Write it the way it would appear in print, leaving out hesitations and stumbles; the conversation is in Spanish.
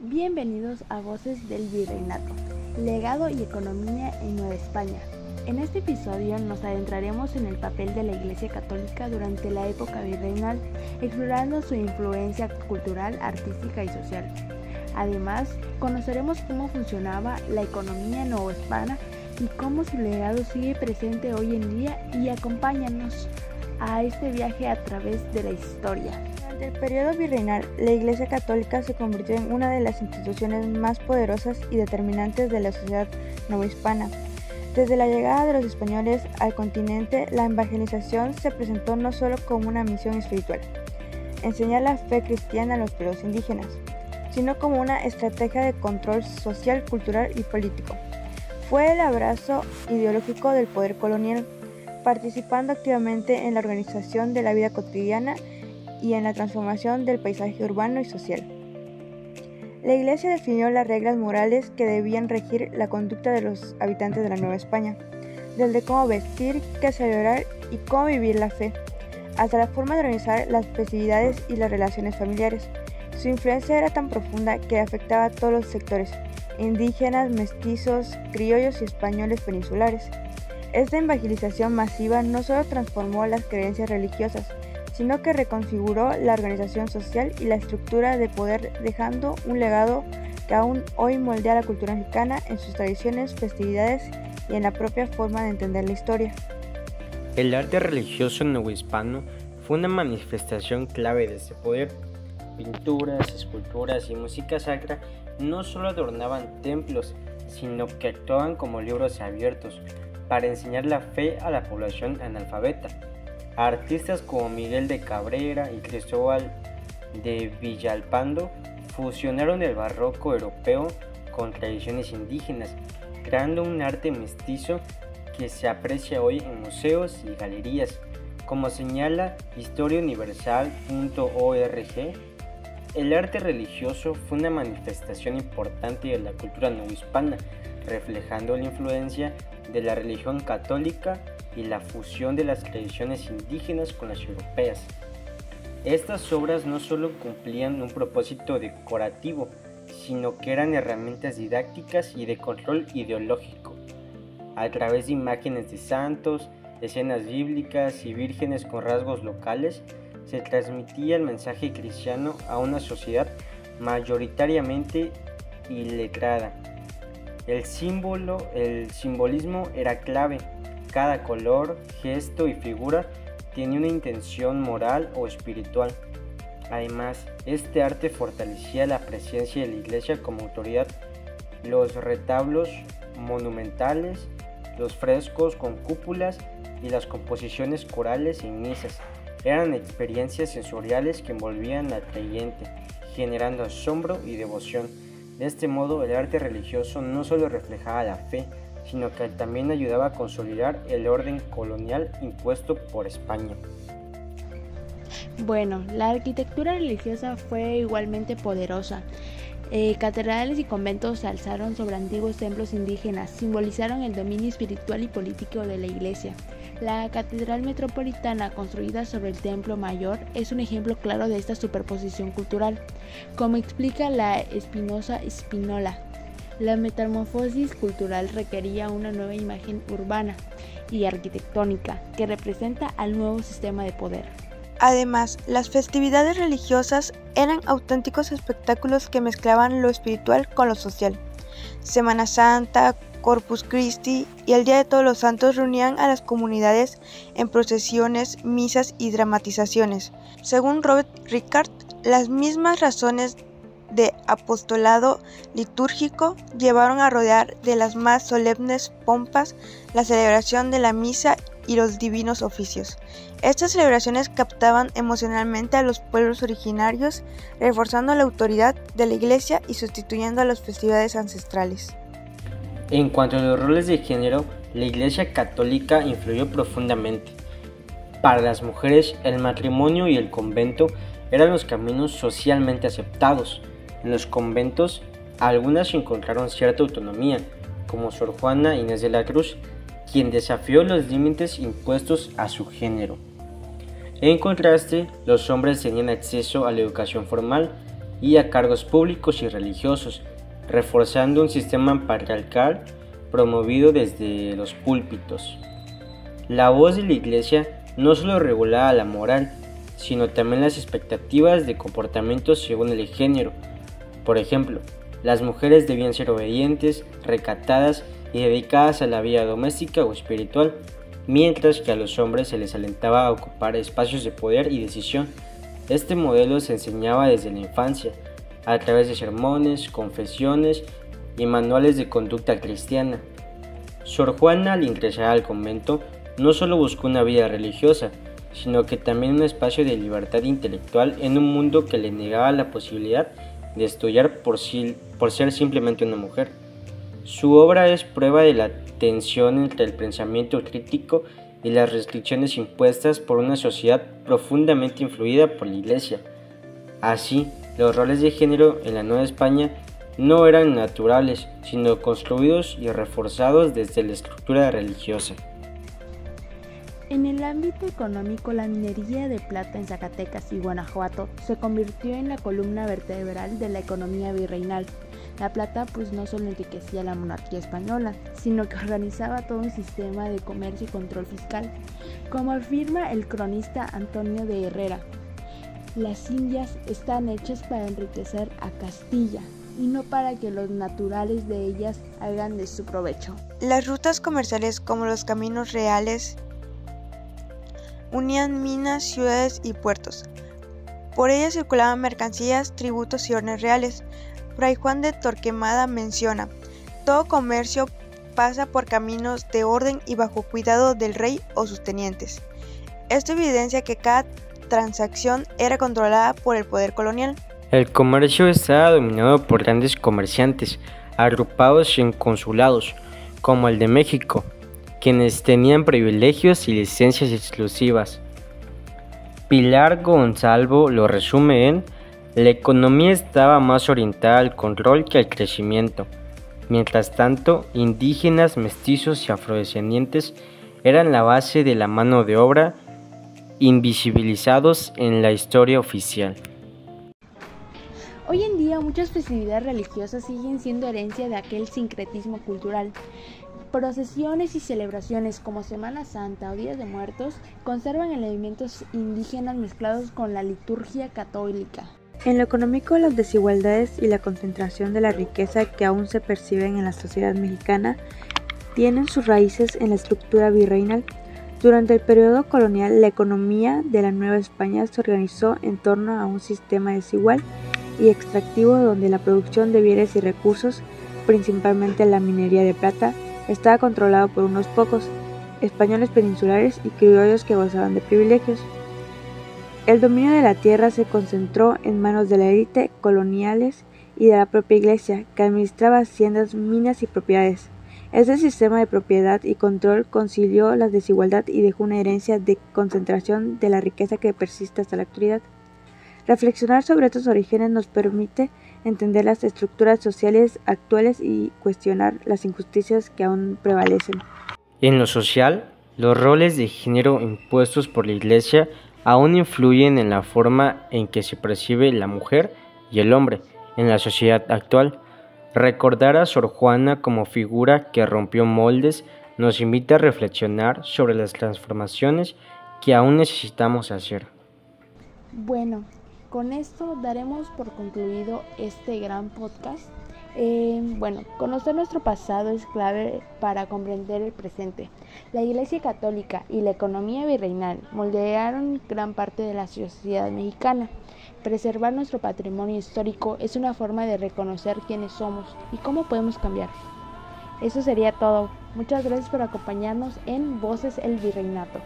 Bienvenidos a Voces del Virreinato, Legado y Economía en Nueva España. En este episodio nos adentraremos en el papel de la Iglesia Católica durante la época virreinal, explorando su influencia cultural, artística y social. Además, conoceremos cómo funcionaba la economía novohispana y cómo su legado sigue presente hoy en día, y acompáñanos a este viaje a través de la historia. Durante el periodo virreinal, la Iglesia Católica se convirtió en una de las instituciones más poderosas y determinantes de la sociedad novohispana. Desde la llegada de los españoles al continente, la evangelización se presentó no solo como una misión espiritual, enseñar la fe cristiana a los pueblos indígenas, sino como una estrategia de control social, cultural y político. Fue el abrazo ideológico del poder colonial, participando activamente en la organización de la vida cotidiana y en la transformación del paisaje urbano y social. La Iglesia definió las reglas morales que debían regir la conducta de los habitantes de la Nueva España, desde cómo vestir, qué celebrar y cómo vivir la fe, hasta la forma de organizar las festividades y las relaciones familiares. Su influencia era tan profunda que afectaba a todos los sectores: indígenas, mestizos, criollos y españoles peninsulares. Esta evangelización masiva no solo transformó las creencias religiosas, sino que reconfiguró la organización social y la estructura de poder, dejando un legado que aún hoy moldea la cultura mexicana en sus tradiciones, festividades y en la propia forma de entender la historia. El arte religioso novohispano fue una manifestación clave de este poder. Pinturas, esculturas y música sacra no solo adornaban templos, sino que actuaban como libros abiertos para enseñar la fe a la población analfabeta. Artistas como Miguel de Cabrera y Cristóbal de Villalpando fusionaron el barroco europeo con tradiciones indígenas, creando un arte mestizo que se aprecia hoy en museos y galerías. Como señala historiauniversal.org, el arte religioso fue una manifestación importante de la cultura novohispana, reflejando la influencia de la religión católica y la fusión de las tradiciones indígenas con las europeas. Estas obras no solo cumplían un propósito decorativo, sino que eran herramientas didácticas y de control ideológico. A través de imágenes de santos, escenas bíblicas y vírgenes con rasgos locales, se transmitía el mensaje cristiano a una sociedad mayoritariamente iletrada. El simbolismo era clave. Cada color, gesto y figura tenía una intención moral o espiritual. Además, este arte fortalecía la presencia de la Iglesia como autoridad. Los retablos monumentales, los frescos con cúpulas y las composiciones corales en misas eran experiencias sensoriales que envolvían al creyente, generando asombro y devoción. De este modo, el arte religioso no solo reflejaba la fe, sino que también ayudaba a consolidar el orden colonial impuesto por España. Bueno, la arquitectura religiosa fue igualmente poderosa. Catedrales y conventos se alzaron sobre antiguos templos indígenas, simbolizaron el dominio espiritual y político de la Iglesia. La Catedral Metropolitana, construida sobre el Templo Mayor, es un ejemplo claro de esta superposición cultural. Como explica la Espinosa Spinola, la metamorfosis cultural requería una nueva imagen urbana y arquitectónica que representa al nuevo sistema de poder. Además, las festividades religiosas eran auténticos espectáculos que mezclaban lo espiritual con lo social. Semana Santa, Corpus Christi y el Día de Todos los Santos reunían a las comunidades en procesiones, misas y dramatizaciones. Según Robert Ricard, las mismas razones de apostolado litúrgico llevaron a rodear de las más solemnes pompas la celebración de la misa y los divinos oficios. Estas celebraciones captaban emocionalmente a los pueblos originarios, reforzando la autoridad de la Iglesia y sustituyendo a las festividades ancestrales. En cuanto a los roles de género, la Iglesia Católica influyó profundamente. Para las mujeres, el matrimonio y el convento eran los caminos socialmente aceptados. En los conventos, algunas encontraron cierta autonomía, como Sor Juana Inés de la Cruz, quien desafió los límites impuestos a su género. En contraste, los hombres tenían acceso a la educación formal y a cargos públicos y religiosos, reforzando un sistema patriarcal promovido desde los púlpitos. La voz de la Iglesia no solo regulaba la moral, sino también las expectativas de comportamiento según el género. Por ejemplo, las mujeres debían ser obedientes, recatadas y dedicadas a la vida doméstica o espiritual, mientras que a los hombres se les alentaba a ocupar espacios de poder y decisión. Este modelo se enseñaba desde la infancia, a través de sermones, confesiones y manuales de conducta cristiana. Sor Juana, al ingresar al convento, no solo buscó una vida religiosa, sino que también un espacio de libertad intelectual en un mundo que le negaba la posibilidad de estudiar por ser simplemente una mujer. Su obra es prueba de la tensión entre el pensamiento crítico y las restricciones impuestas por una sociedad profundamente influida por la Iglesia. Así, los roles de género en la Nueva España no eran naturales, sino construidos y reforzados desde la estructura religiosa. En el ámbito económico, la minería de plata en Zacatecas y Guanajuato se convirtió en la columna vertebral de la economía virreinal. La plata no solo enriquecía a la monarquía española, sino que organizaba todo un sistema de comercio y control fiscal. Como afirma el cronista Antonio de Herrera, las Indias están hechas para enriquecer a Castilla y no para que los naturales de ellas hagan de su provecho. Las rutas comerciales como los caminos reales unían minas, ciudades y puertos. Por ellas circulaban mercancías, tributos y órdenes reales. Fray Juan de Torquemada menciona: todo comercio pasa por caminos de orden y bajo cuidado del rey o sus tenientes. Esto evidencia que cada transacción era controlada por el poder colonial. El comercio estaba dominado por grandes comerciantes, agrupados en consulados, como el de México, quienes tenían privilegios y licencias exclusivas. Pilar Gonzalvo lo resume en: la economía estaba más orientada al control que al crecimiento. Mientras tanto, indígenas, mestizos y afrodescendientes eran la base de la mano de obra, invisibilizados en la historia oficial. Hoy en día muchas festividades religiosas siguen siendo herencia de aquel sincretismo cultural. Procesiones y celebraciones como Semana Santa o Día de Muertos conservan elementos indígenas mezclados con la liturgia católica. En lo económico, las desigualdades y la concentración de la riqueza que aún se perciben en la sociedad mexicana tienen sus raíces en la estructura virreinal. Durante el periodo colonial, la economía de la Nueva España se organizó en torno a un sistema desigual y extractivo donde la producción de bienes y recursos, principalmente la minería de plata, estaba controlado por unos pocos, españoles peninsulares y criollos que gozaban de privilegios. El dominio de la tierra se concentró en manos de la élite coloniales y de la propia Iglesia, que administraba haciendas, minas y propiedades. Este sistema de propiedad y control concilió la desigualdad y dejó una herencia de concentración de la riqueza que persiste hasta la actualidad. Reflexionar sobre estos orígenes nos permite entender las estructuras sociales actuales y cuestionar las injusticias que aún prevalecen. En lo social, los roles de género impuestos por la Iglesia aún influyen en la forma en que se percibe la mujer y el hombre en la sociedad actual. Recordar a Sor Juana como figura que rompió moldes nos invita a reflexionar sobre las transformaciones que aún necesitamos hacer. Bueno, con esto daremos por concluido este gran podcast. Conocer nuestro pasado es clave para comprender el presente. La Iglesia Católica y la economía virreinal moldearon gran parte de la sociedad mexicana. Preservar nuestro patrimonio histórico es una forma de reconocer quiénes somos y cómo podemos cambiar. Eso sería todo. Muchas gracias por acompañarnos en Voces del Virreinato.